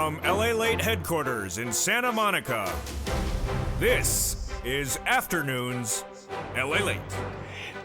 From LALATE headquarters in Santa Monica, this is Afternoons LALATE.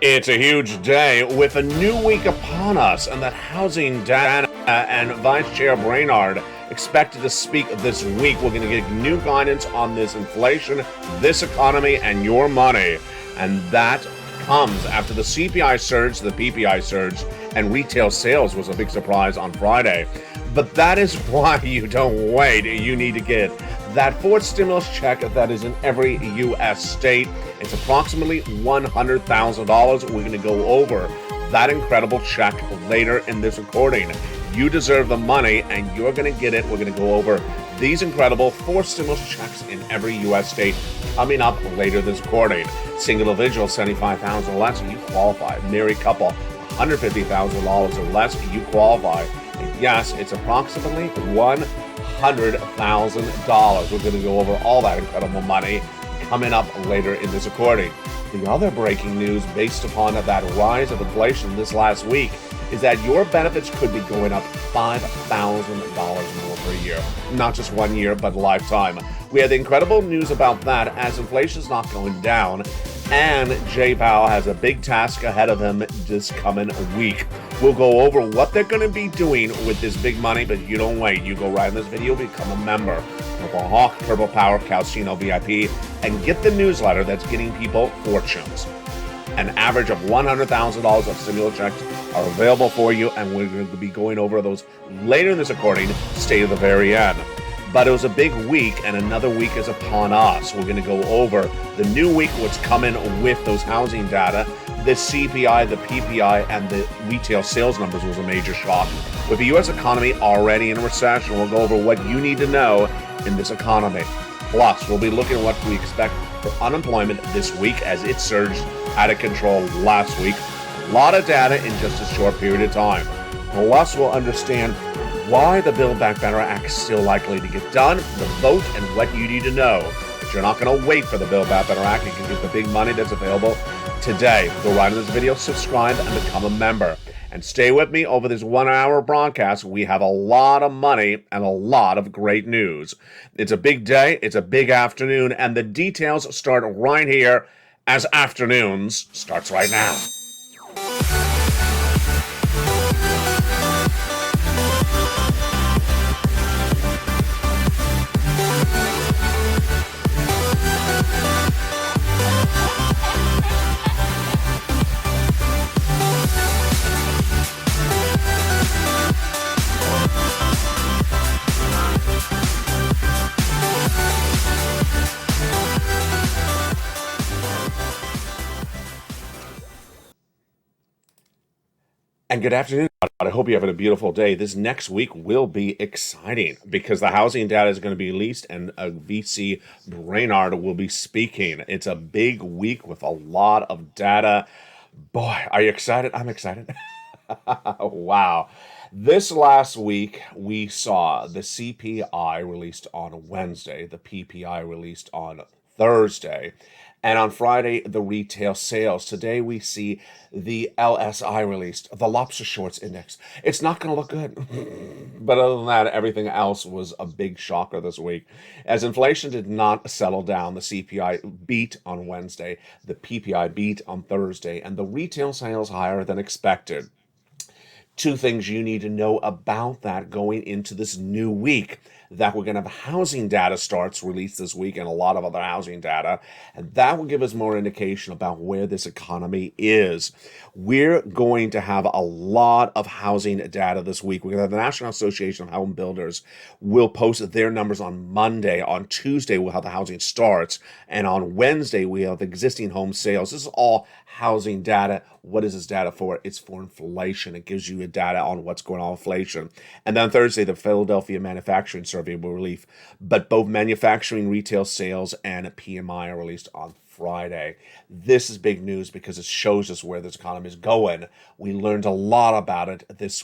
It's a huge day with a new week upon us, and that housing data and Vice Chair Brainard expected to speak this week. We're going to get new guidance on this inflation, this economy, and your money. And that comes after the CPI surge, the PPI surge, and retail sales was a big surprise on Friday. But that is why you don't wait. You need to get that fourth stimulus check that is in every U.S. state. It's approximately $100,000. We're going to go over that incredible check later in this recording. You deserve the money, and you're going to get it. We're going to go over these incredible four stimulus checks in every U.S. state coming up later this recording. Single individual, $75,000 or less, you qualify. Married couple, $150,000 or less, you qualify. And yes, it's approximately $100,000. We're going to go over all that incredible money coming up later in this recording. The other breaking news based upon that rise of inflation this last week is that your benefits could be going up $5,000 more per year. Not just 1 year, but lifetime. We had the incredible news about that as inflation's not going down, and Jay Powell has a big task ahead of him this coming week. We'll go over what they're going to be doing with this big money, but you don't wait. You go right in this video, become a member. Purple Hawk, Purple Power, Calcino VIP, and get the newsletter that's getting people fortunes. An average of $100,000 of stimulus checks are available for you, and we're going to be going over those later in this recording. Stay to the very end. But it was a big week, and another week is upon us. We're going to go over the new week, what's coming with those housing data. The CPI, the PPI, and the retail sales numbers was a major shock. With the U.S. economy already in a recession, we'll go over what you need to know in this economy. Plus, we'll be looking at what we expect for unemployment this week as it surged out of control last week. A lot of data in just a short period of time. Plus, we'll understand why the Build Back Better Act is still likely to get done, the vote, and what you need to know. But you're not going to wait for the Build Back Better Act. You can get the big money that's available today. Go right in this video, subscribe, and become a member. And stay with me over this 1 hour broadcast. We have a lot of money and a lot of great news. It's a big day, it's a big afternoon, and the details start right here as Afternoons starts right now. And good afternoon. I hope you're having a beautiful day. This next week will be exciting because the housing data is going to be released and VC Brainard will be speaking. It's a big week with a lot of data. Boy, are you excited? I'm excited. Wow. This last week, we saw the CPI released on Wednesday, the PPI released on Thursday, and on Friday, the retail sales. Today, we see the LSI released, the Lobster Shorts Index. It's not going to look good. But other than that, everything else was a big shocker this week. As inflation did not settle down, the CPI beat on Wednesday, the PPI beat on Thursday, and the retail sales higher than expected. Two things you need to know about that going into this new week. That we're going to have housing data starts released this week and a lot of other housing data. And that will give us more indication about where this economy is. We're going to have a lot of housing data this week. We're going to have the National Association of Home Builders will post their numbers on Monday. On Tuesday, we'll have the housing starts. And on Wednesday, we have the existing home sales. This is all housing data. What is this data for? It's for inflation. It gives you a data on what's going on with inflation. And then Thursday, the Philadelphia Manufacturing Survey will release. But both manufacturing, retail sales, and PMI are released on Friday. This is big news because it shows us where this economy is going. We learned a lot about it this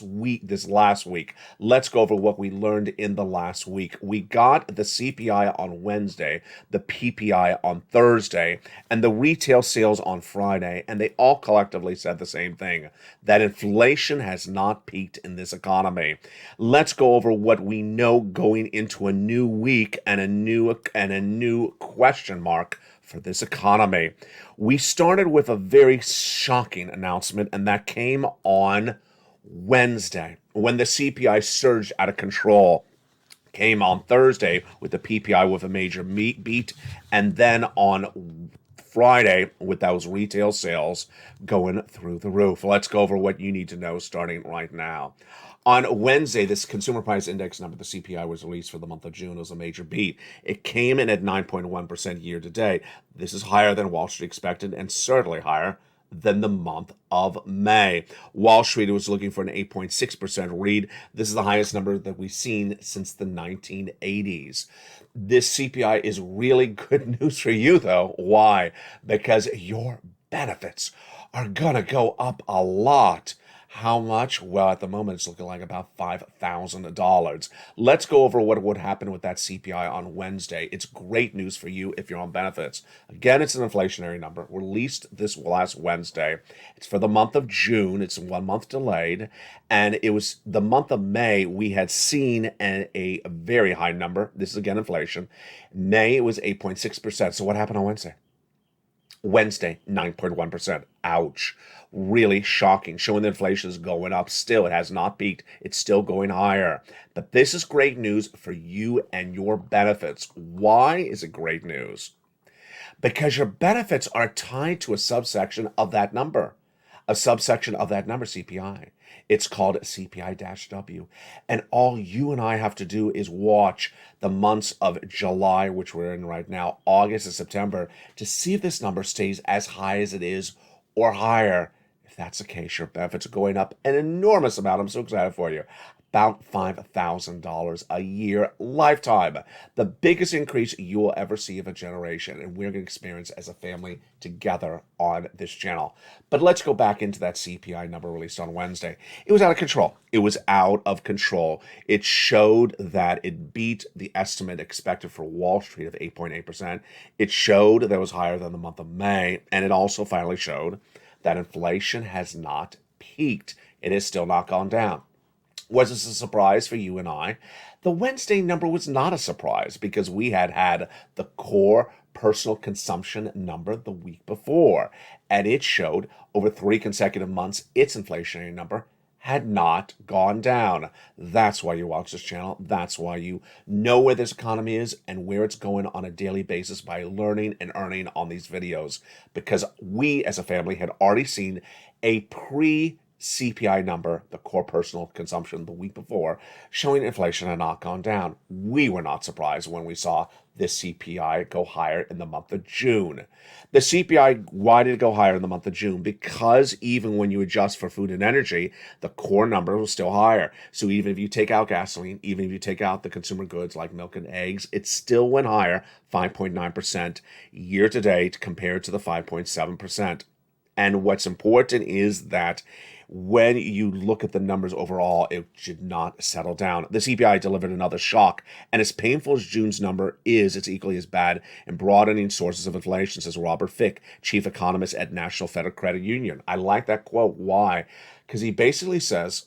last week. Let's go over what we learned in the last week. We got the CPI on Wednesday, the PPI on Thursday, and the retail sales on Friday, and they all collectively said the same thing, that inflation has not peaked in this economy. Let's go over what we know going into a new week and a new question mark for this economy. We started with a very shocking announcement, and that came on Wednesday when the CPI surged out of control. Came on Thursday with the PPI with a major beat, and then on Friday with those retail sales going through the roof. Let's go over what you need to know starting right now. On Wednesday, this consumer price index number, the CPI, was released for the month of June. It was a major beat. It came in at 9.1% year to date. This is higher than Wall Street expected and certainly higher than the month of May. Wall Street was looking for an 8.6% read. This is the highest number that we've seen since the 1980s. This CPI is really good news for you, though. Why? Because your benefits are going to go up a lot. How much? Well, at the moment, it's looking like about $5,000. Let's go over what would happen with that CPI on Wednesday. It's great news for you if you're on benefits. Again, it's an inflationary number released this last Wednesday. It's for the month of June. It's 1 month delayed. And it was the month of May, we had seen a very high number. This is, again, inflation. May, it was 8.6%. So what happened on Wednesday? Wednesday, 9.1%. Ouch. Really shocking, showing that inflation is going up. Still, it has not peaked. It's still going higher. But this is great news for you and your benefits. Why is it great news? Because your benefits are tied to a subsection of that number. A subsection of that number, CPI. It's called CPI-W. And all you and I have to do is watch the months of July, which we're in right now, August and September, to see if this number stays as high as it is or higher. If that's the case, your benefits are going up an enormous amount. I'm so excited for you. About $5,000 a year, lifetime. The biggest increase you will ever see of a generation, and we're going to experience as a family together on this channel. But let's go back into that CPI number released on Wednesday. It was out of control. It was out of control. It showed that it beat the estimate expected for Wall Street of 8.8%. It showed that it was higher than the month of May, and it also finally showed that inflation has not peaked. It has still not gone down. Was this a surprise for you and I? The Wednesday number was not a surprise because we had the core personal consumption number the week before, and it showed over 3 consecutive months its inflationary number had not gone down. That's why you watch this channel. That's why you know where this economy is and where it's going on a daily basis by learning and earning on these videos, because we as a family had already seen a CPI number, the core personal consumption the week before, showing inflation had not gone down. We were not surprised when we saw this CPI go higher in the month of June. The CPI, why did it go higher in the month of June? Because even when you adjust for food and energy, the core number was still higher. So even if you take out gasoline, even if you take out the consumer goods like milk and eggs, it still went higher, 5.9% year to date compared to the 5.7%. And what's important is that when you look at the numbers overall, it should not settle down. The CPI delivered another shock, and as painful as June's number is, it's equally as bad in broadening sources of inflation, says Robert Fick, chief economist at National Federal Credit Union. I like that quote. Why? Because he basically says,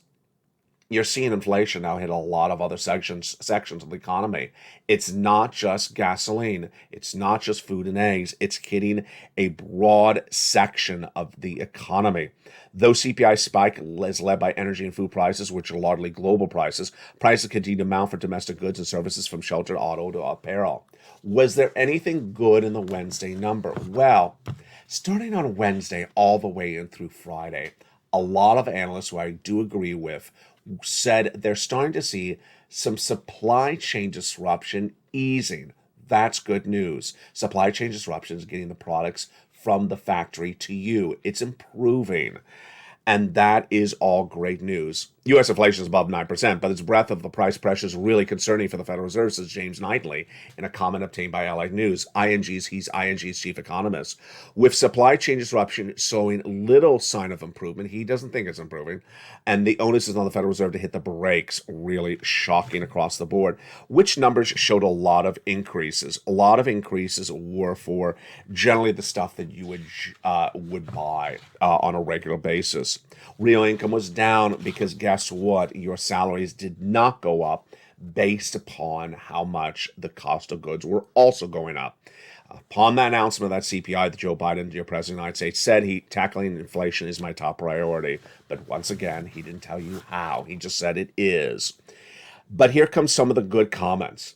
you're seeing inflation now hit a lot of other sections of the economy. It's not just gasoline. It's not just food and eggs. It's hitting a broad section of the economy. Though CPI spike is led by energy and food prices, which are largely global prices, prices continue to mount for domestic goods and services from shelter, auto to apparel. Was there anything good in the Wednesday number? Well, starting on Wednesday all the way in through Friday, a lot of analysts who I do agree with said they're starting to see some supply chain disruption easing. That's good news. Supply chain disruption is getting the products from the factory to you. It's improving. And that is all great news. U.S. inflation is above 9%, but its breadth of the price pressure is really concerning for the Federal Reserve, says James Knightley in a comment obtained by LA News. He's ING's chief economist. With supply chain disruption showing little sign of improvement, he doesn't think it's improving, and the onus is on the Federal Reserve to hit the brakes. Really shocking across the board. Which numbers showed a lot of increases? A lot of increases were for generally the stuff that you would buy on a regular basis. Real income was down because guess what? Your salaries did not go up based upon how much the cost of goods were also going up. Upon that announcement of that CPI that Joe Biden, your president of the United States, said tackling inflation is my top priority. But once again, he didn't tell you how. He just said it is. But here comes some of the good comments.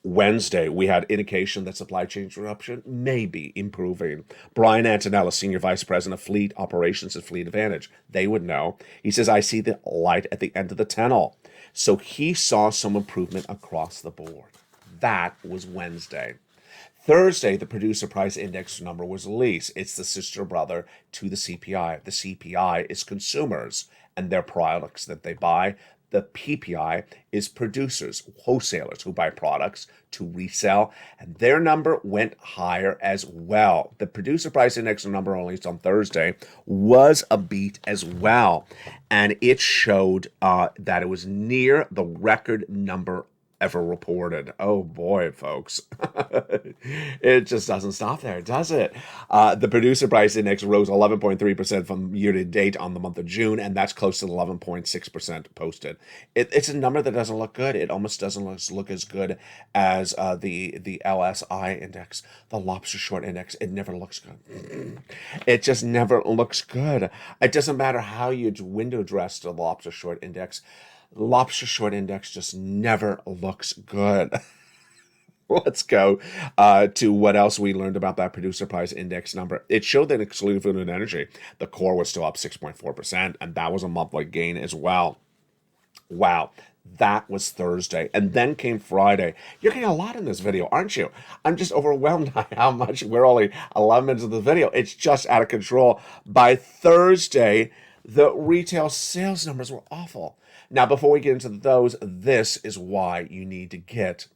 Wednesday, we had indication that supply chain disruption may be improving. Brian Antonella, Senior Vice President of Fleet Operations at Fleet Advantage, they would know. He says, I see the light at the end of the tunnel. So he saw some improvement across the board. That was Wednesday. Thursday, the producer price index number was released. It's the sister brother to the CPI. The CPI is consumers and their products that they buy. The PPI is producers, wholesalers who buy products to resell, and their number went higher as well. The producer price index number released on Thursday was a beat as well, and it showed that it was near the record number ever reported. Oh boy, folks. It just doesn't stop there, does it? The producer price index rose 11.3% from year to date on the month of June, and that's close to 11.6% posted. It's a number that doesn't look good. It almost doesn't look as good as the LSI index, the lobster short index. It never looks good. It just never looks good. It doesn't matter how you window dress the lobster short index. Lobster short index just never looks good. Let's go to what else we learned about that producer price index number. It showed that excluding food and energy, the core was still up 6.4%, and that was a monthly gain as well. Wow, that was Thursday. And then came Friday. You're getting a lot in this video, aren't you? I'm just overwhelmed by how much. We're only 11 minutes of the video. It's just out of control. By Thursday, the retail sales numbers were awful. Now, before we get into those, this is why you need to get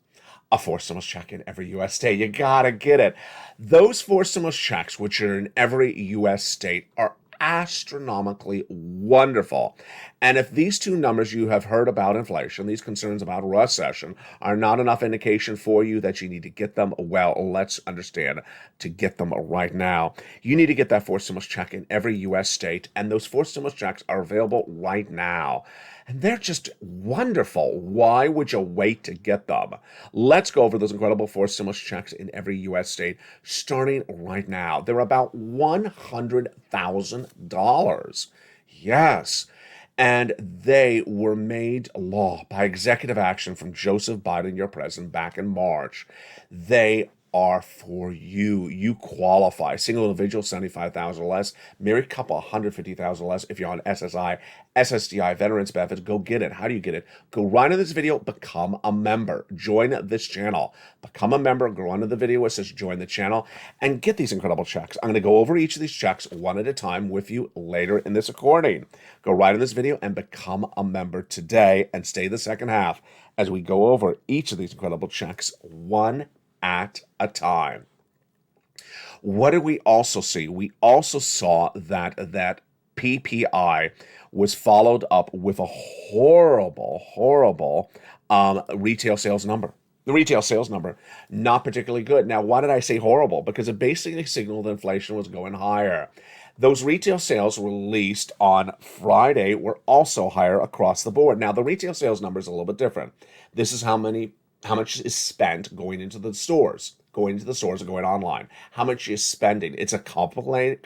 a 4 stimulus check in every U.S. state. You gotta get it. Those 4 stimulus checks, which are in every U.S. state, are astronomically wonderful. And if these two numbers you have heard about inflation, these concerns about recession, are not enough indication for you that you need to get them, well, let's understand to get them right now. You need to get that 4 stimulus check in every U.S. state, and those 4 stimulus checks are available right now. And they're just wonderful. Why would you wait to get them? Let's go over those incredible 4 stimulus checks in every U.S. state, starting right now. They're about $100,000. Yes. And they were made law by executive action from Joseph Biden, your president, back in March. They are for you. You qualify. Single individual, $75,000 or less. Married couple, $150,000 or less. If you're on SSI, SSDI, veterans benefits, go get it. How do you get it? Go right into this video, become a member. Join this channel. Become a member, go onto the video where it says join the channel, and get these incredible checks. I'm going to go over each of these checks one at a time with you later in this recording. Go right in this video and become a member today, and stay the second half as we go over each of these incredible checks one at a time. What did we also see? We also saw that PPI was followed up with a horrible retail sales number. The retail sales number, not particularly good. Now, why did I say horrible? Because it basically signaled inflation was going higher. Those retail sales released on Friday were also higher across the board. Now, the retail sales number is a little bit different. This is how much is spent going into the stores, or going online. How much is spending? It's a complicated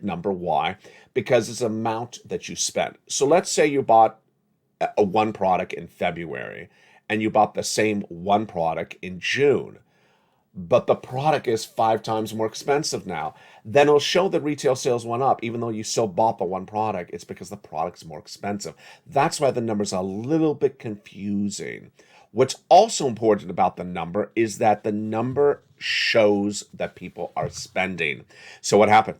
number. Why? Because it's the amount that you spent. So let's say you bought one product in February and you bought the same one product in June, but the product is 5 times more expensive now. Then it'll show that retail sales went up, even though you still bought the one product. It's because the product's more expensive. That's why the numbers are a little bit confusing. What's also important about the number is that the number shows that people are spending. So what happened?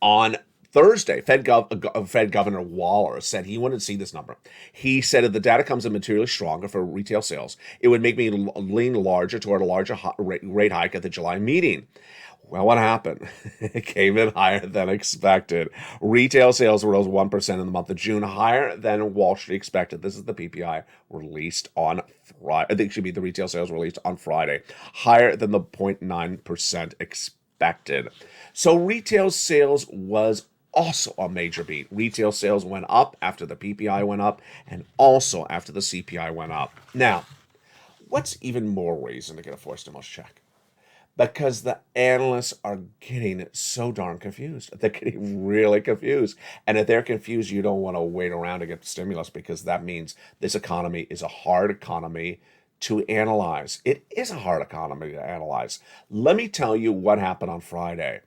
On Thursday, Fed Governor Waller said he wanted to see this number. He said if the data comes in materially stronger for retail sales, it would make me lean larger toward a larger rate hike at the July meeting. Well, what happened? It came in higher than expected. Retail sales rose 1% in the month of June, higher than Wall Street expected. This is the PPI released on Friday. I think it should be the retail sales released on Friday, higher than the 0.9% expected. So retail sales was also a major beat. Retail sales went up after the PPI went up and also after the CPI went up. Now, what's even more reason to get a forced stimulus check? Because the analysts are getting so darn confused. They're getting really confused. And if they're confused, you don't want to wait around to get the stimulus, because that means this economy is a hard economy to analyze. It is a hard economy to analyze. Let me tell you what happened on Friday.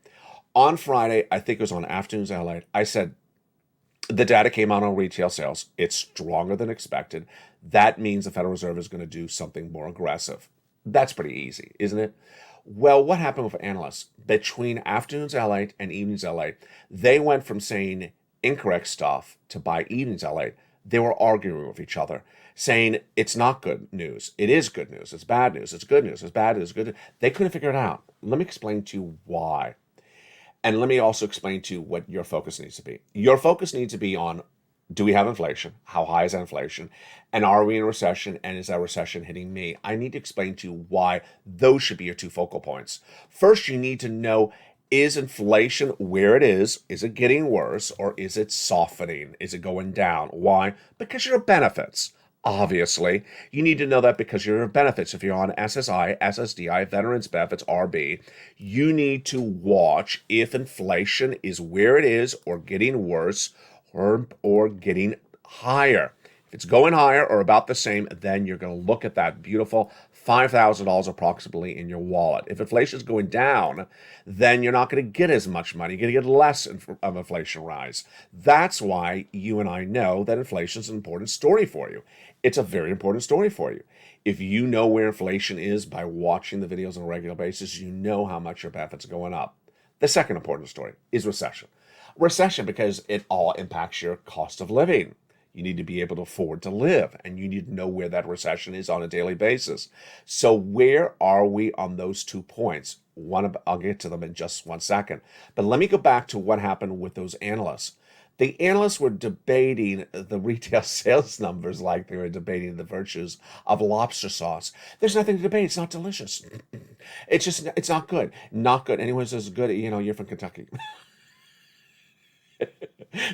On Friday, I think it was on Afternoons LALATE, I said the data came out on retail sales. It's stronger than expected. That means the Federal Reserve is going to do something more aggressive. That's pretty easy, isn't it? Well, what happened with analysts? Between Afternoons LALATE and Evenings LALATE, they went from saying incorrect stuff to by Evenings LALATE, they were arguing with each other, saying it's not good news, it is good news, it's bad news, it's good news, it's bad news, good news. They couldn't figure it out. Let me explain to you why. And let me also explain to you what your focus needs to be. Your focus needs to be on, do we have inflation? How high is that inflation? And are we in a recession? And is that recession hitting me? I need to explain to you why those should be your two focal points. First, you need to know, is inflation where it is? Is it getting worse, or is it softening? Is it going down? Why? Because your benefits. Obviously, you need to know that because your benefits, if you're on SSI, SSDI, Veterans Benefits, RB, you need to watch if inflation is where it is or getting worse or getting higher. If it's going higher or about the same, then you're going to look at that beautiful $5,000 approximately in your wallet. If inflation is going down, then you're not going to get as much money. You're going to get less of inflation rise. That's why you and I know that inflation is an important story for you. It's a very important story for you. If you know where inflation is by watching the videos on a regular basis, you know how much your benefits are going up. The second important story is recession. Recession, because it all impacts your cost of living. You need to be able to afford to live, and you need to know where that recession is on a daily basis. So where are we on those 2 points? I'll get to them in just 1 second. But let me go back to what happened with those analysts. The analysts were debating the retail sales numbers like they were debating the virtues of lobster sauce. There's nothing to debate. It's not delicious. It's not good. Not good. Anyone says good, you're from Kentucky.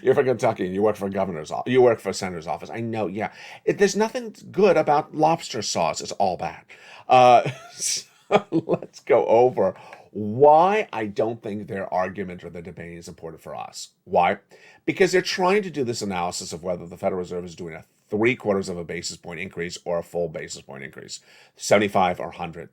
You're from Kentucky and you work for you work for a senator's office. I know, yeah. There's nothing good about lobster sauce. It's all bad. So let's go over why I don't think their argument or their debate is important for us. Why? Because they're trying to do this analysis of whether the Federal Reserve is doing a 3/4 of a basis point increase or a full basis point increase, 75 or 100.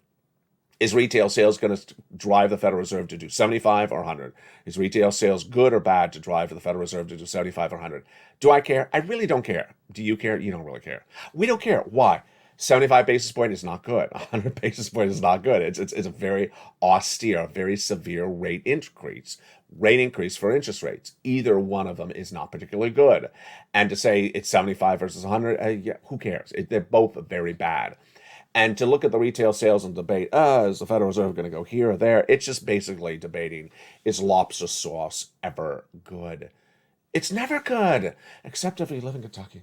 Is retail sales going to drive the Federal Reserve to do 75 or 100? Is retail sales good or bad to drive the Federal Reserve to do 75 or 100? Do I care? I really don't care. Do you care? You don't really care. We don't care. Why? 75 basis point is not good. 100 basis point is not good. It's a very austere, very severe rate increase for interest rates. Either one of them is not particularly good. And to say it's 75 versus 100, yeah, who cares? They're both very bad. And to look at the retail sales and debate, is the Federal Reserve going to go here or there? It's just basically debating, is lobster sauce ever good? It's never good, except if you live in Kentucky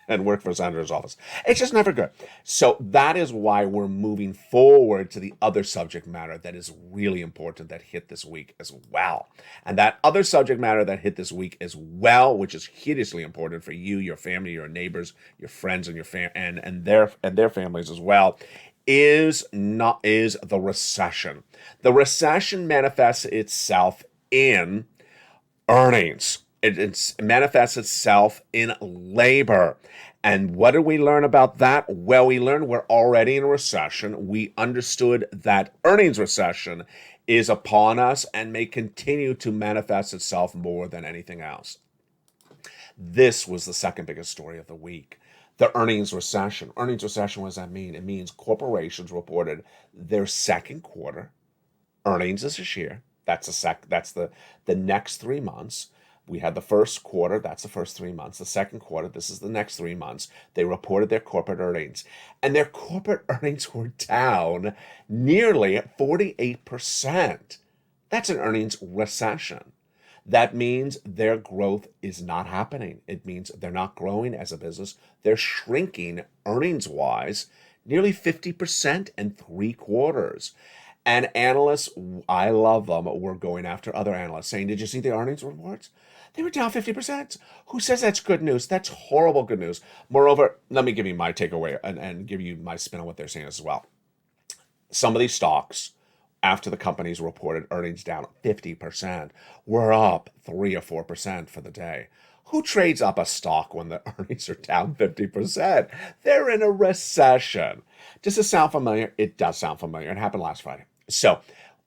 and work for a senator's office. It's just never good. So that is why we're moving forward to the other subject matter that is really important that hit this week as well. And that other subject matter that hit this week as well, which is hideously important for you, your family, your neighbors, your friends, and your and their families as well, is the recession. The recession manifests itself in earnings. It manifests itself in labor. And what did we learn about that? Well, we learned we're already in a recession. We understood that earnings recession is upon us and may continue to manifest itself more than anything else. This was the second biggest story of the week. The earnings recession. Earnings recession, what does that mean? It means corporations reported their second quarter earnings this year, That's the next 3 months. We had the first quarter, that's the first 3 months. The second quarter, this is the next 3 months. They reported their corporate earnings, and their corporate earnings were down nearly 48%. That's an earnings recession. That means their growth is not happening. It means they're not growing as a business. They're shrinking earnings wise nearly 50% in 3 quarters. And analysts, I love them, were going after other analysts saying, did you see the earnings reports? They were down 50%. Who says that's good news? That's horrible good news. Moreover, let me give you my takeaway and give you my spin on what they're saying as well. Some of these stocks, after the companies reported earnings down 50%, were up 3 or 4% for the day. Who trades up a stock when the earnings are down 50%? They're in a recession. Does this sound familiar? It does sound familiar. It happened last Friday. So,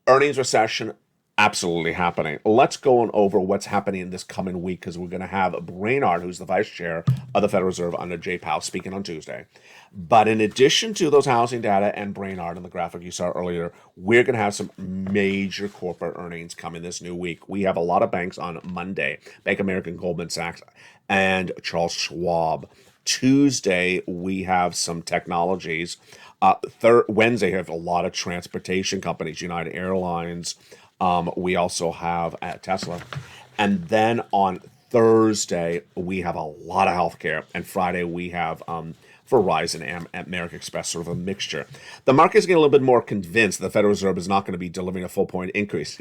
earnings recession, absolutely happening. Let's go on over what's happening this coming week, because we're going to have Brainard, who's the vice chair of the Federal Reserve under Jay Powell, speaking on Tuesday. But in addition to those housing data and Brainard and the graphic you saw earlier, we're going to have some major corporate earnings coming this new week. We have a lot of banks on Monday, Bank of America, Goldman Sachs, and Charles Schwab. Tuesday, we have some technologies. Wednesday, we have a lot of transportation companies, United Airlines. We also have Tesla. And then on Thursday, we have a lot of healthcare. And Friday, we have Verizon and American Express, sort of a mixture. The market's getting a little bit more convinced the Federal Reserve is not going to be delivering a full point increase.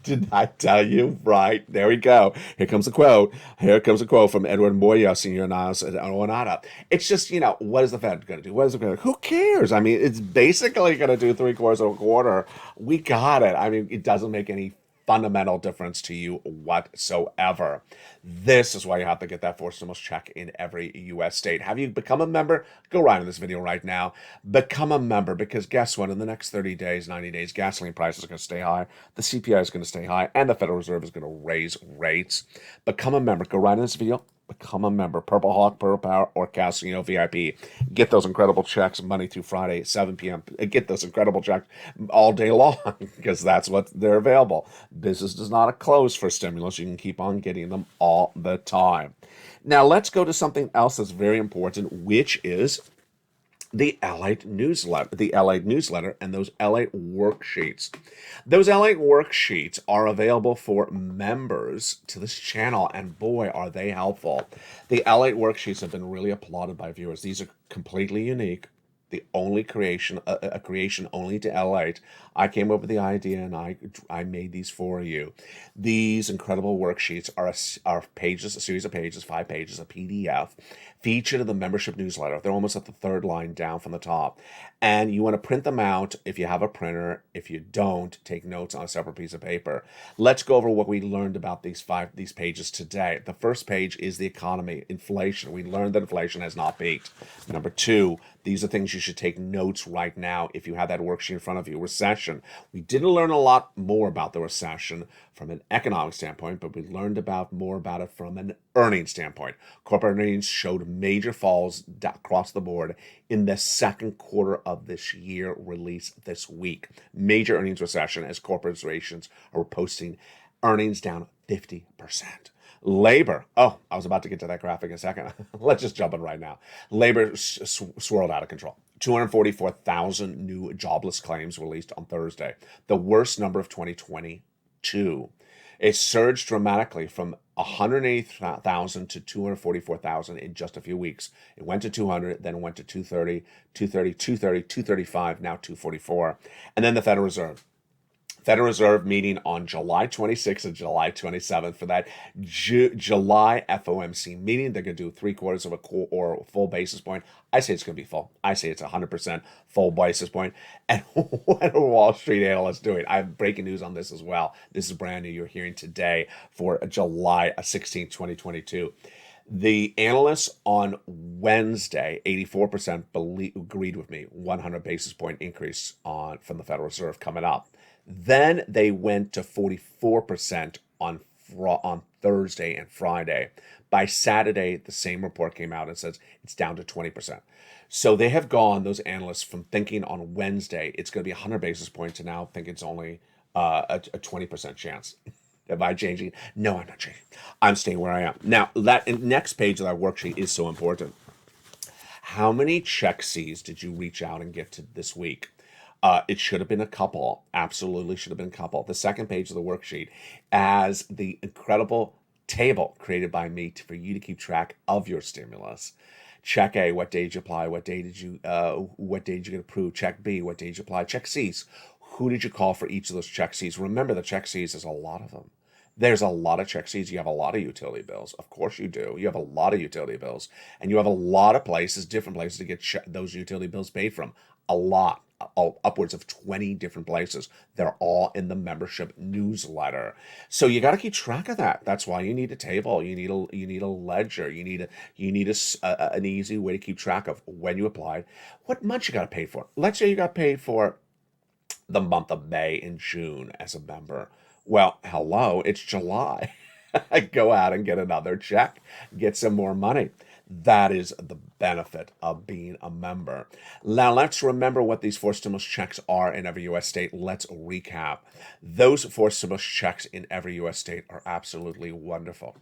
Did I tell you? Right. There we go. Here comes a quote. Here comes a quote from Edward Moya, senior analyst at Oanada. It's just, what is the Fed going to do? What is it going to do? Who cares? I mean, it's basically going to do 3/4 of a quarter. We got it. I mean, it doesn't make any fundamental difference to you whatsoever. This is why you have to get that four stimulus check in every U.S. state. Have you become a member? Go right in this video right now. Become a member, because guess what? In the next 30 days, 90 days, gasoline prices are going to stay high, the CPI is going to stay high, and the Federal Reserve is going to raise rates. Become a member. Go right in this video. Become a member. Purple Hawk, Purple Power, or Casino VIP. Get those incredible checks Monday through Friday, 7 p.m. Get those incredible checks all day long, because that's what they're available. Business does not close for stimulus. You can keep on getting them all the time. Now, let's go to something else that's very important, which is the LALATE newsletter, and those LALATE worksheets. Those LALATE worksheets are available for members to this channel, and boy, are they helpful. The LALATE worksheets have been really applauded by viewers. These are completely unique. The only creation, a creation only to LALATE. I came up with the idea, and I made these for you. These incredible worksheets are pages, a series of pages, 5 pages, a PDF, featured in the membership newsletter. They're almost at the third line down from the top. And you want to print them out if you have a printer. If you don't, take notes on a separate piece of paper. Let's go over what we learned about these pages today. The first page is the economy, inflation. We learned that inflation has not peaked. Number 2, these are things you should take notes right now if you have that worksheet in front of you. Recession. We didn't learn a lot more about the recession from an economic standpoint, but we learned more about it from an earnings standpoint. Corporate earnings showed major falls across the board in the second quarter of this year, released this week. Major earnings recession, as corporations are posting earnings down 50%. Labor. Oh, I was about to get to that graphic in a second. Let's just jump in right now. Labor swirled out of control. 244,000 new jobless claims released on Thursday, the worst number of 2022. It surged dramatically from 180,000 to 244,000 in just a few weeks. It went to 200, then it went to 230, 235, now 244. And then the Federal Reserve meeting on July 26th and July 27th for that July FOMC meeting. They're going to do 3/4 of a full basis point. I say it's going to be full. I say it's 100% full basis point. And what are Wall Street analysts doing? I have breaking news on this as well. This is brand new. You're hearing today for July 16th, 2022. The analysts on Wednesday, 84% agreed with me, 100 basis point increase from the Federal Reserve coming up. Then they went to 44% on on Thursday and Friday. By Saturday, the same report came out and says it's down to 20%. So they have gone, those analysts, from thinking on Wednesday it's going to be 100 basis points to now think it's only a 20% chance. Am I changing? No, I'm not changing. I'm staying where I am. Now, that next page of that worksheet is so important. How many check Cs did you reach out and get to this week? It should have been a couple. Absolutely should have been a couple. The second page of the worksheet has the incredible table created by me for you to keep track of your stimulus. Check A, what day did you apply? What day did you get approved? Check B, what day did you apply? Check C's, who did you call for each of those check C's? Remember, the check C's is a lot of them. There's a lot of check C's. You have a lot of utility bills. Of course you do. You have a lot of utility bills. And you have a lot of places, different places to get those utility bills paid from. A lot. Upwards of 20 different places. They're all in the membership newsletter. So you got to keep track of that. That's why you need a table. You need a ledger. You need an easy way to keep track of when you applied, what month you got paid for. Let's say you got paid for the month of May and June as a member. Well, hello, it's July. Go out and get another check, get some more money. That is the benefit of being a member. Now, let's remember what these 4 stimulus checks are in every U.S. state. Let's recap. Those 4 stimulus checks in every U.S. state are absolutely wonderful.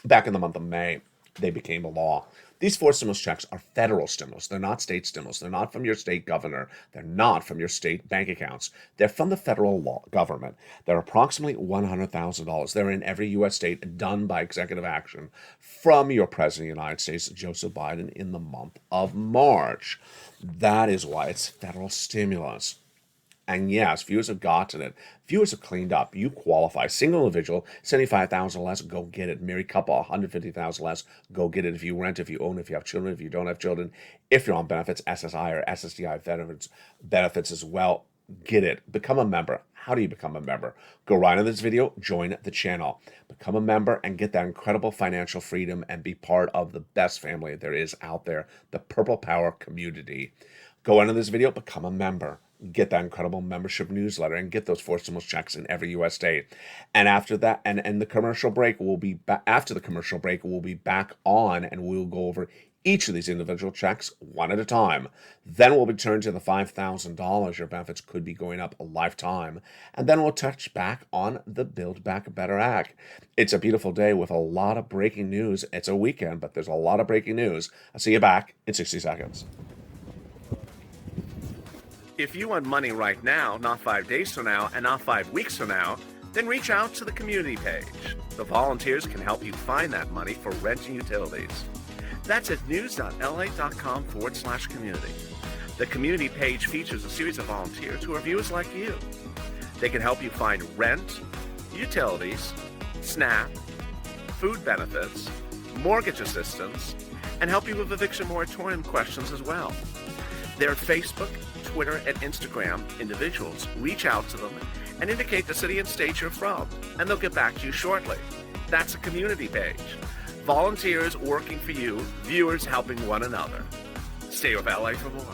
Back in the month of May, they became a law. These 4 stimulus checks are federal stimulus. They're not state stimulus. They're not from your state governor. They're not from your state bank accounts. They're from the federal government. They're approximately $100,000. They're in every U.S. state, done by executive action from your President of the United States, Joseph Biden, in the month of March. That is why it's federal stimulus. And yes, viewers have gotten it. Viewers have cleaned up. You qualify. Single individual, $75,000 less, go get it. Married couple, $150,000 less, go get it. If you rent, if you own, if you have children, if you don't have children, if you're on benefits, SSI or SSDI benefits as well, get it. Become a member. How do you become a member? Go right in this video, join the channel. Become a member and get that incredible financial freedom and be part of the best family there is out there, the Purple Power community. Go into this video, become a member. Get that incredible membership newsletter and get those 4 stimulus checks in every U.S. state. And after that, and the commercial break will be after the commercial break, we'll be back on and we'll go over each of these individual checks one at a time. Then we'll return to the $5,000 your benefits could be going up a lifetime. And then we'll touch back on the Build Back Better Act. It's a beautiful day with a lot of breaking news. It's a weekend, but there's a lot of breaking news. I'll see you back in 60 seconds. If you want money right now, not 5 days from now, and not 5 weeks from now, then reach out to the community page. The volunteers can help you find that money for rent and utilities. That's at news.lalate.com/community. The community page features a series of volunteers who are viewers like you. They can help you find rent, utilities, SNAP, food benefits, mortgage assistance, and help you with eviction moratorium questions as well. Their Facebook, Twitter, and Instagram individuals reach out to them and indicate the city and state you're from, and they'll get back to you shortly. That's a community page. Volunteers working for you, viewers helping one another. Stay with LA for more.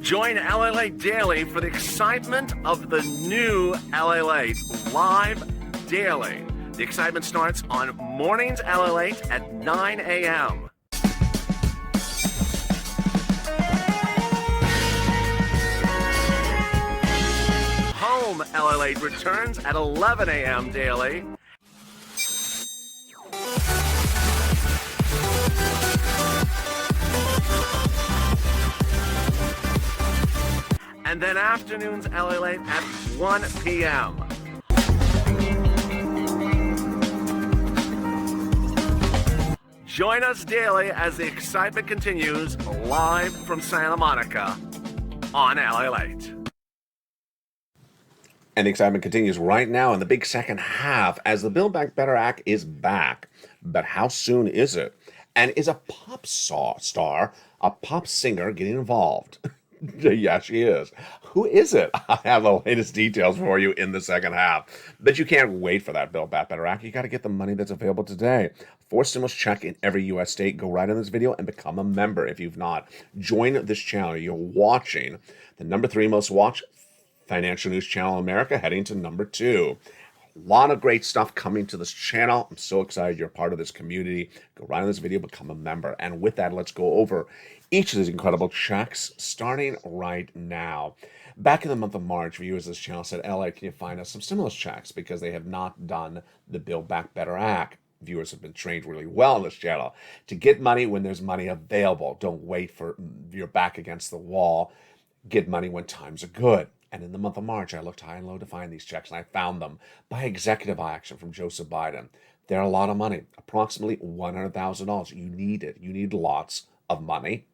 Join LALATE Daily for the excitement of the new LALATE live daily. The excitement starts on Mornings LALATE at 9 a.m. Home LALATE returns at 11 a.m. daily. And then afternoons LALATE at 1 p.m. Join us daily as the excitement continues live from Santa Monica on LALATE. And the excitement continues right now in the big second half as the Build Back Better Act is back. But how soon is it? And is a pop star, a pop singer getting involved? Yeah, she is. Who is it? I have the latest details for you in the second half. But you can't wait for that Build Back Better Act. You got to get the money that's available today. 4 stimulus check in every U.S. state. Go right in this video and become a member if you've not. Join this channel. You're watching the number 3 most watched financial news channel in America, heading to number 2. A lot of great stuff coming to this channel. I'm so excited you're part of this community. Go right on this video, become a member. And with that, let's go over each of these incredible checks, starting right now. Back in the month of March, viewers of this channel said, LA, can you find us some stimulus checks? Because they have not done the Build Back Better Act. Viewers have been trained really well on this channel to get money when there's money available. Don't wait for your back against the wall. Get money when times are good. And in the month of March, I looked high and low to find these checks, and I found them by executive action from Joseph Biden. They're a lot of money, approximately $100,000. You need it. You need lots of money.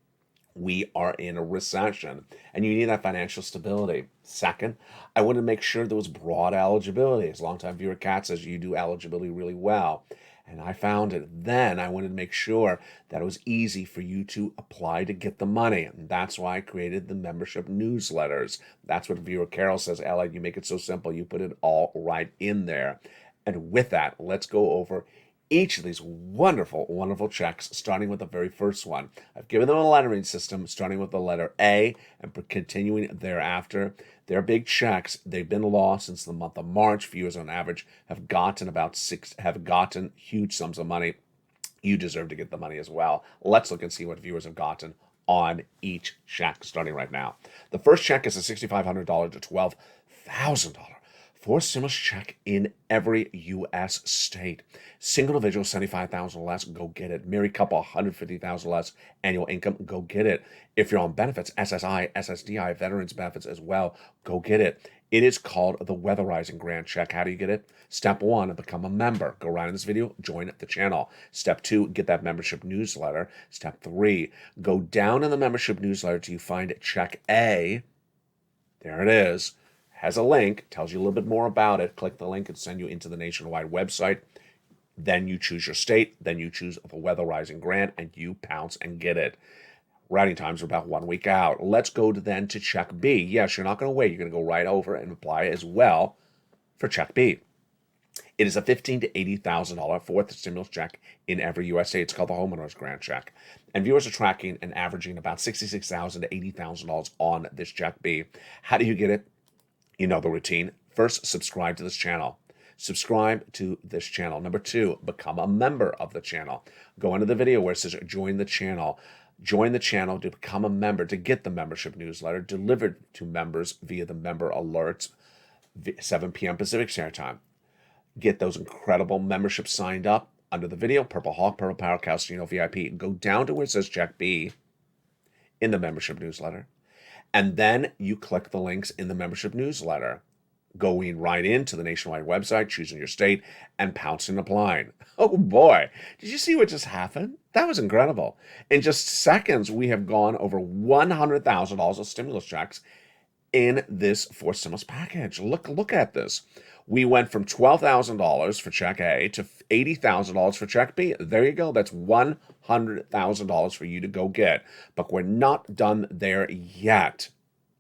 We are in a recession, and you need that financial stability. Second, I wanted to make sure there was broad eligibility. As longtime viewer Kat says, you do eligibility really well. And I found it. Then I wanted to make sure that it was easy for you to apply to get the money. And that's why I created the membership newsletters. That's what viewer Carol says, Ella, you make it so simple. You put it all right in there. And with that, let's go over each of these wonderful, wonderful checks, starting with the very first one. I've given them a lettering system, starting with the letter A and continuing thereafter. They're big checks. They've been lost since the month of March. Viewers on average have gotten huge sums of money. You deserve to get the money as well. Let's look and see what viewers have gotten on each check, starting right now. The first check is a $6,500 to $12,000 for a stimulus check in every U.S. state. Single individual, $75,000 or less, go get it. Married couple, $150,000 less annual income, go get it. If you're on benefits, SSI, SSDI, veterans benefits as well, go get it. It is called the Weatherizing Grant Check. How do you get it? Step 1, become a member. Go right in this video, join the channel. Step 2, get that membership newsletter. Step 3, go down in the membership newsletter till you find check A. There it is. Has a link, tells you a little bit more about it. Click the link and send you into the nationwide website. Then you choose your state, then you choose the Weatherizing Grant, and you pounce and get it. Writing times are about 1 week out. Let's go then to check B. Yes, you're not going to wait. You're going to go right over and apply as well for check B. It is a $15,000 to $80,000 fourth stimulus check in every U.S. state. It's called the Homeowners Grant Check. And viewers are tracking and averaging about $66,000 to $80,000 on this check B. How do you get it? You know the routine. First, subscribe to this channel. Subscribe to this channel. Number 2, become a member of the channel. Go into the video where it says join the channel. Join the channel to become a member, to get the membership newsletter delivered to members via the member alerts, 7 p.m. Pacific Standard Time. Get those incredible memberships signed up under the video, Purple Hawk, Purple Power, Calcino VIP. Go down to where it says check B in the membership newsletter. And then you click the links in the membership newsletter, going right into the nationwide website, choosing your state, and pouncing applying. Oh boy, did you see what just happened? That was incredible. In just seconds, we have gone over $100,000 of stimulus checks in this fourth stimulus package. Look at this. We went from $12,000 for check A to $80,000 for check B. There you go. That's $100,000 for you to go get. But we're not done there yet.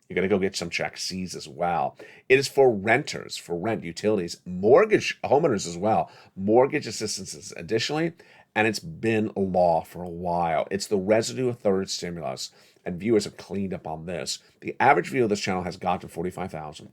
You're going to go get some check C's as well. It is for renters, for rent, utilities, mortgage, homeowners as well, mortgage assistances additionally, and it's been law for a while. It's the residue third stimulus, and viewers have cleaned up on this. The average view of this channel has gotten $45,000.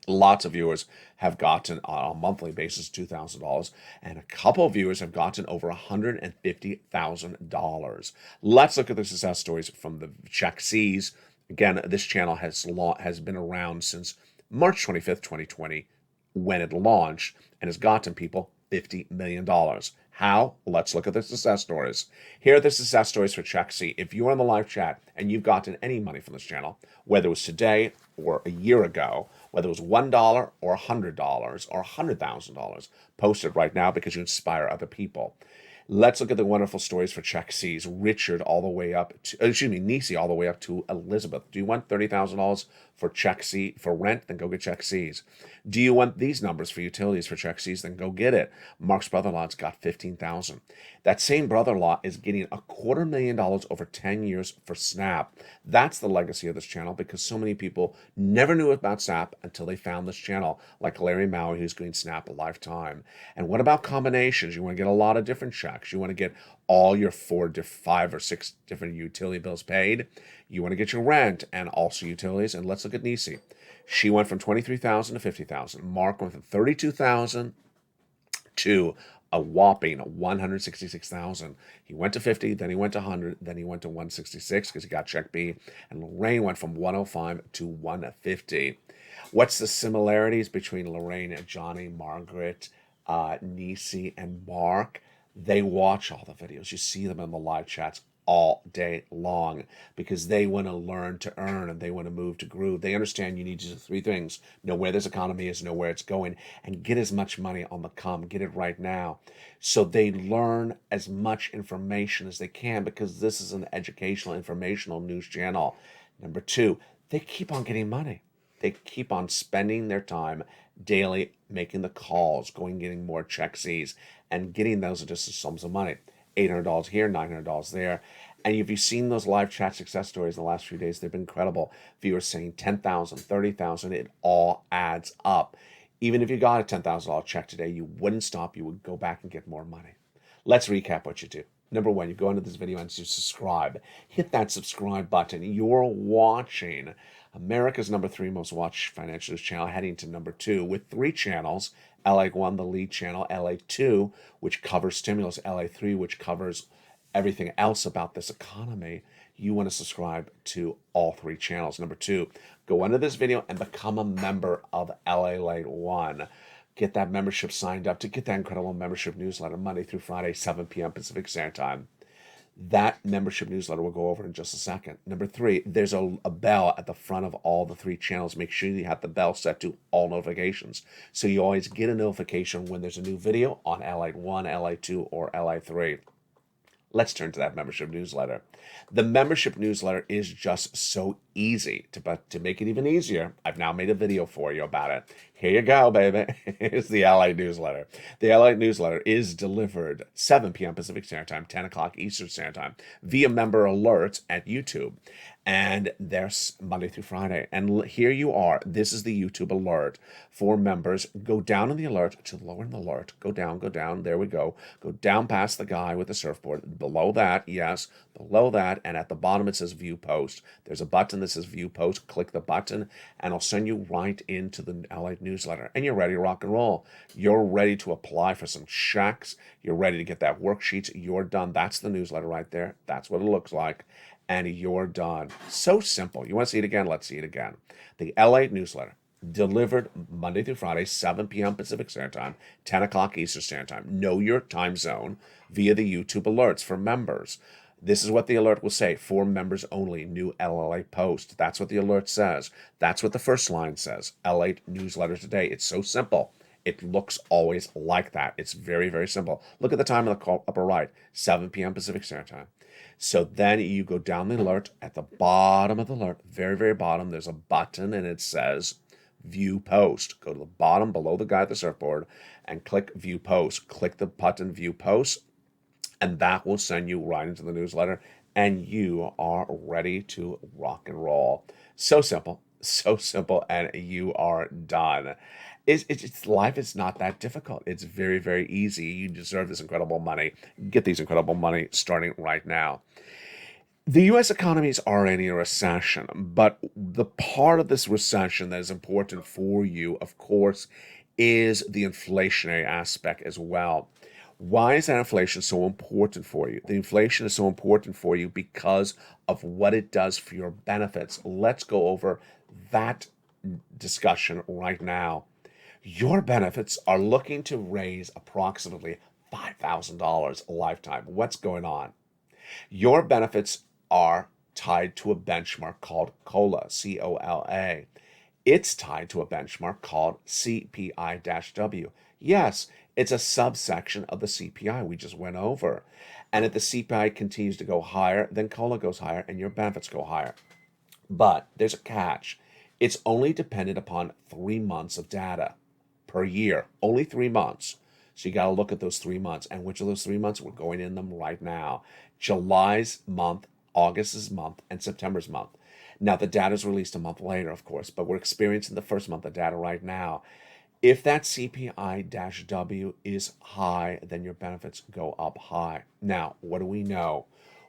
Lots of viewers have gotten on a monthly basis $2,000, and a couple of viewers have gotten over $150,000. Let's look at the success stories from the check C's. Again, this channel has been around since March 25th, 2020, when it launched, and has gotten people $50 million. How? Let's look at the success stories. Here are the success stories for check C. If you're on the live chat and you've gotten any money from this channel, whether it was today or a year ago, whether it was $1 or $100 or $100,000, post it right now because you inspire other people. Let's look at the wonderful stories for check C's. Richard all the way up to, Nisi all the way up to Elizabeth. Do you want $30,000 for check C for rent? Then go get check C's. Do you want these numbers for utilities for check C's? Then go get it. Mark's brother-in-law's got $15,000. That same brother-in-law is getting $250,000 over 10 years for SNAP. That's the legacy of this channel because so many people never knew about SNAP until they found this channel, like Larry Maui, who's getting SNAP a lifetime. And what about combinations? You want to get a lot of different checks. You want to get all your 4 to 5 or 6 different utility bills paid. You want to get your rent and also utilities. And let's look at Nisi. She went from 23,000 to 50,000. Mark went from 32,000 to a whopping 166,000. He went to 50, then he went to 100, then he went to 166 because he got check B. And Lorraine went from 105 to 150. What's the similarities between Lorraine and Johnny, Margaret, Nisi, and Mark? They watch all the videos. You see them in the live chats all day long because they want to learn to earn and they want to move to groove. They understand you need to do three things: know where this economy is, know where it's going, and get as much money on the come. Get it right now. So they learn as much information as they can because this is an educational, informational news channel. Number two, they keep on getting money. They keep on spending their time daily making the calls, going getting more check C's, and getting those additional sums of money. $800 here, $900 there. And if you've seen those live chat success stories in the last few days, they've been incredible. Viewers saying 10,000, 30,000, it all adds up. Even if you got a $10,000 check today, you wouldn't stop. You would go back and get more money. Let's recap what you do. Number one, you go into this video and you subscribe. Hit that subscribe button. You're watching America's #3 most watched financial news channel, heading to number 2 with 3 channels. LA1, the lead channel, LA2, which covers stimulus, LA3, which covers everything else about this economy. You want to subscribe to all 3 channels. Number 2, go under this video and become a member of LALATE1. Get that membership signed up to get that incredible membership newsletter Monday through Friday, 7 p.m. Pacific Standard Time. That membership newsletter we'll go over in just a second. Number 3, there's a bell at the front of all the 3 channels. Make sure you have the bell set to all notifications so you always get a notification when there's a new video on LA1, LA2, or LA3. Let's turn to that membership newsletter. The membership newsletter is just so easy. But to make it even easier, I've now made a video for you about it. Here you go, baby. Here's the LA newsletter. The LA newsletter is delivered 7 p.m. Pacific Standard Time, 10 o'clock Eastern Standard Time, via member alerts at YouTube. And there's Monday through Friday. And here you are. This is the YouTube alert for members. Go down in the alert to lower in the alert. Go down, go down. There we go. Go down past the guy with the surfboard. Below that, yes, below that. And at the bottom, it says View Post. There's a button that says View Post. Click the button, and it'll send you right into the LA newsletter. And you're ready to rock and roll. You're ready to apply for some checks. You're ready to get that worksheet. You're done. That's the newsletter right there. That's what it looks like. And you're done. So simple. You want to see it again? Let's see it again. The LA newsletter, delivered Monday through Friday, 7 p.m. Pacific Standard Time, 10 o'clock Eastern Standard Time. Know your time zone via the YouTube alerts for members. This is what the alert will say: for members only, new LLA post. That's what the alert says. That's what the first line says. LA newsletter today. It's so simple. It looks always like that. It's very, very simple. Look at the time in the upper right, 7 p.m. Pacific Standard Time. So then you go down the alert. At the bottom of the alert, very, very bottom, there's a button and it says View Post. Go to the bottom below the guy at the surfboard and click View Post. Click the button View Post, and that will send you right into the newsletter, and you are ready to rock and roll. So simple, and you are done. Life is not that difficult. It's very, very easy. You deserve this incredible money. Get these incredible money starting right now. The U.S. economy is already in a recession, but the part of this recession that is important for you, of course, is the inflationary aspect as well. Why is that inflation so important for you? The inflation is so important for you because of what it does for your benefits. Let's go over that discussion right now. Your benefits are looking to raise approximately $5,000 a lifetime. What's going on? Your benefits are tied to a benchmark called COLA, C-O-L-A. It's tied to a benchmark called CPI-W. Yes, it's a subsection of the CPI we just went over. And if the CPI continues to go higher, then COLA goes higher and your benefits go higher. But there's a catch. It's only dependent upon 3 months of data per year, only 3 months. So you got to look at those 3 months. And which of those 3 months? We're going in them right now. July's month, August's month, and September's month. Now, the data is released a month later, of course, but we're experiencing the first month of data right now. If that CPI-W is high, then your benefits go up high. Now, what do we know?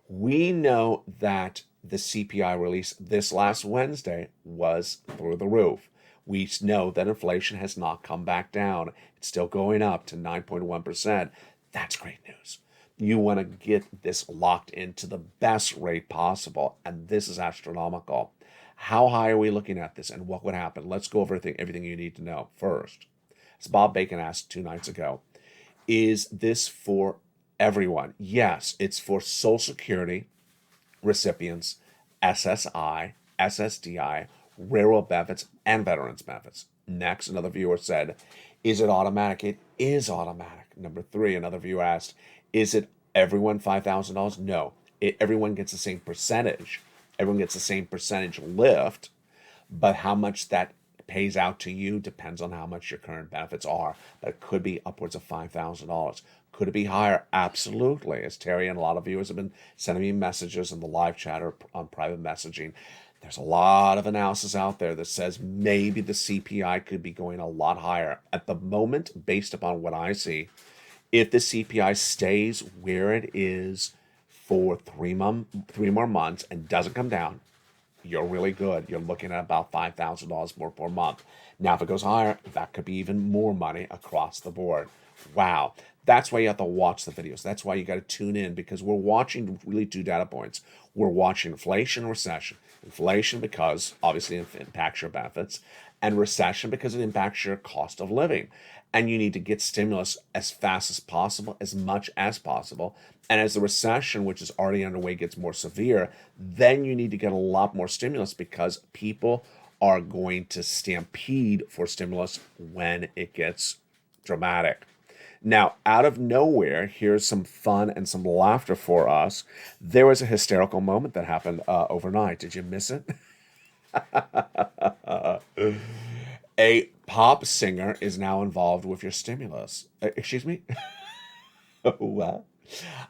We know that the CPI release this last Wednesday was through the roof. We know that inflation has not come back down. It's still going up to 9.1%. That's great news. You want to get this locked into the best rate possible, and this is astronomical. How high are we looking at this, and what would happen? Let's go over everything you need to know. First, as Bob Bacon asked 2 nights ago, is this for everyone? Yes, it's for Social Security recipients, SSI, SSDI, railroad benefits, and veterans benefits. Next, another viewer said, is it automatic? It is automatic. Number 3, another viewer asked, is it everyone $5,000? No, everyone gets the same percentage. Everyone gets the same percentage lift, but how much that pays out to you depends on how much your current benefits are. But it could be upwards of $5,000. Could it be higher? Absolutely. As Terry and a lot of viewers have been sending me messages in the live chat or on private messaging, there's a lot of analysis out there that says maybe the CPI could be going a lot higher. At the moment, based upon what I see, if the CPI stays where it is for 3 more months and doesn't come down, you're really good. You're looking at about $5,000 more per month. Now, if it goes higher, that could be even more money across the board. Wow. That's why you have to watch the videos. That's why you got to tune in, because we're watching really 2 data points. We're watching inflation and recession. Inflation because obviously it impacts your benefits, and recession because it impacts your cost of living. And you need to get stimulus as fast as possible, as much as possible. And as the recession, which is already underway, gets more severe, then you need to get a lot more stimulus, because people are going to stampede for stimulus when it gets dramatic. Now, out of nowhere, here's some fun and some laughter for us. There was a hysterical moment that happened overnight. Did you miss it? A pop singer is now involved with your stimulus. Excuse me? What?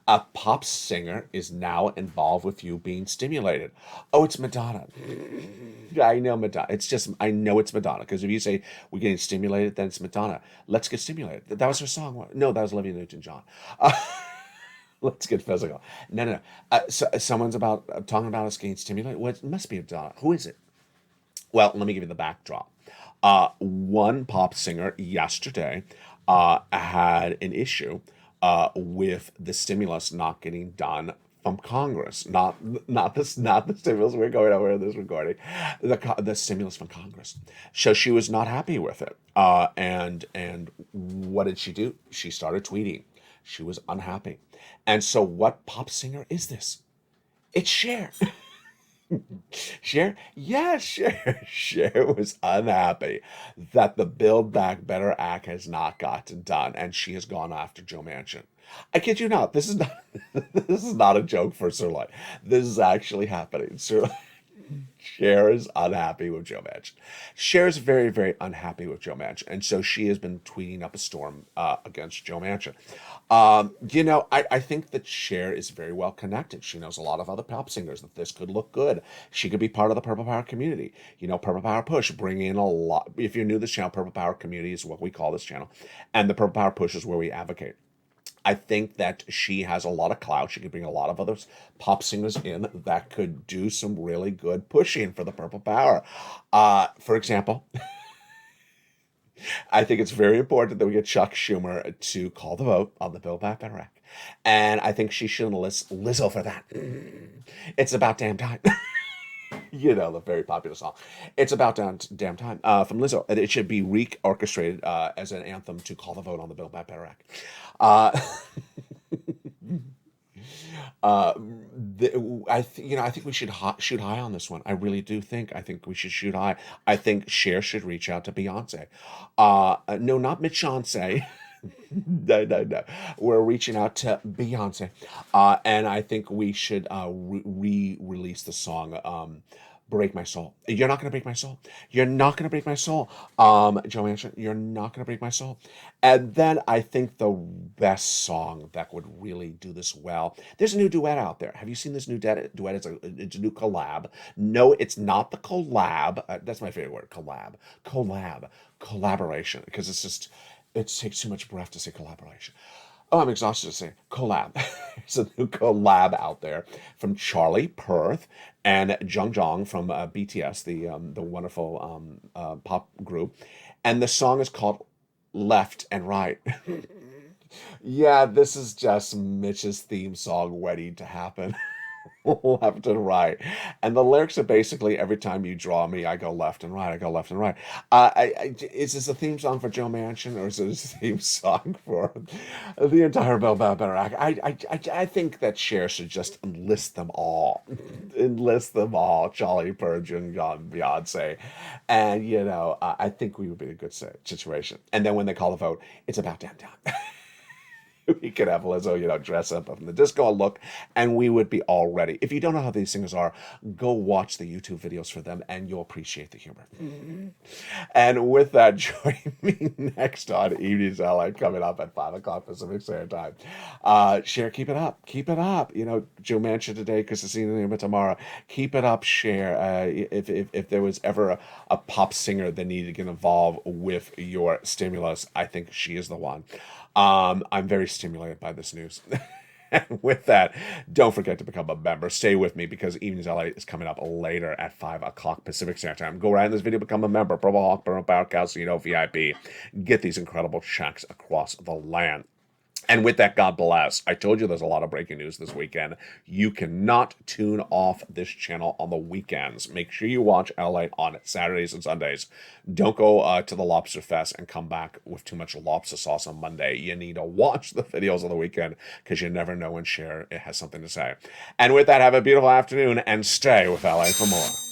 A pop singer is now involved with you being stimulated. Oh, it's Madonna. I know Madonna. I know it's Madonna, because if you say we're getting stimulated, then it's Madonna. Let's get stimulated. That was her song. No, that was Olivia Newton-John. Let's get physical. No. Someone's talking about us getting stimulated. Well, it must be Madonna. Who is it? Well, let me give you the backdrop. One pop singer yesterday had an issue with the stimulus not getting done from Congress. Not the stimulus we're going over in this recording. The stimulus from Congress. So she was not happy with it. And what did she do? She started tweeting. She was unhappy. And so, what pop singer is this? It's Cher. Cher? Yeah, Cher. Cher was unhappy that the Build Back Better Act has not gotten done, and she has gone after Joe Manchin. I kid you not. This is not a joke for Sirloin. This is actually happening. Cher is unhappy with Joe Manchin. Cher is very, very unhappy with Joe Manchin, and so she has been tweeting up a storm against Joe Manchin. I think that Cher is very well connected. She knows a lot of other pop singers, that this could look good. She could be part of the Purple Power community. Purple Power Push, bring in a lot. If you're new to this channel, Purple Power community is what we call this channel, and the Purple Power Push is where we advocate. I think that she has a lot of clout. She could bring a lot of other pop singers in that could do some really good pushing for the Purple Power. For example, I think it's very important that we get Chuck Schumer to call the vote on the Build Back Better Act. And I think she should enlist Lizzo for that. It's about damn time. The very popular song. It's about damn time from Lizzo. It should be re-orchestrated as an anthem to call the vote on the Build Back Better Act. I think we should shoot high on this one. I really do think. I think we should shoot high. I think Cher should reach out to Beyonce. No, not Mitchonce. No. We're reaching out to Beyonce, and I think we should re-release the song "Break My Soul." You're not gonna break my soul. You're not gonna break my soul, Joe Manchin. You're not gonna break my soul. And then I think the best song that would really do this well. There's a new duet out there. Have you seen this new duet? It's a new collab. No, it's not the collab. That's my favorite word. Collaboration. Because it takes too much breath to say collaboration. Oh, I'm exhausted to say collab. There's a new collab out there from Charlie Puth and Jung Jong from BTS, the wonderful pop group, and the song is called Left and Right. Yeah, this is just Mitch's theme song waiting to happen. Left and right. And the lyrics are basically every time you draw me, I go left and right. I go left and right. Is this a theme song for Joe Manchin or is it a theme song for the entire Bell Better Act? I think that Cher should just enlist them all. Enlist them all. Charlie Puth, Jung John, Beyonce. And, I think we would be a good situation. And then when they call the vote, it's about damn time. We could have Lizzo, dress up in the disco look, and we would be all ready. If you don't know how these singers are, go watch the YouTube videos for them, and you'll appreciate the humor. And with that, join me next on Evenings LA, coming up at 5 o'clock Pacific Standard Time. Cher, keep it up. Keep it up. Joe Manchin today, Christina Nima tomorrow. Keep it up, Cher. If there was ever a pop singer that needed to get involved with your stimulus, I think she is the one. I'm very stimulated by this news. And with that, don't forget to become a member. Stay with me because Evenings LA is coming up later at 5 o'clock Pacific Standard Time. Go right in this video, become a member. Purple Hawk, Burnout Power Casino, VIP. Get these incredible checks across the land. And with that, God bless. I told you there's a lot of breaking news this weekend. You cannot tune off this channel on the weekends. Make sure you watch LA on Saturdays and Sundays. Don't go to the Lobster Fest and come back with too much lobster sauce on Monday. You need to watch the videos on the weekend because you never know when Cher has something to say. And with that, have a beautiful afternoon and stay with LA for more.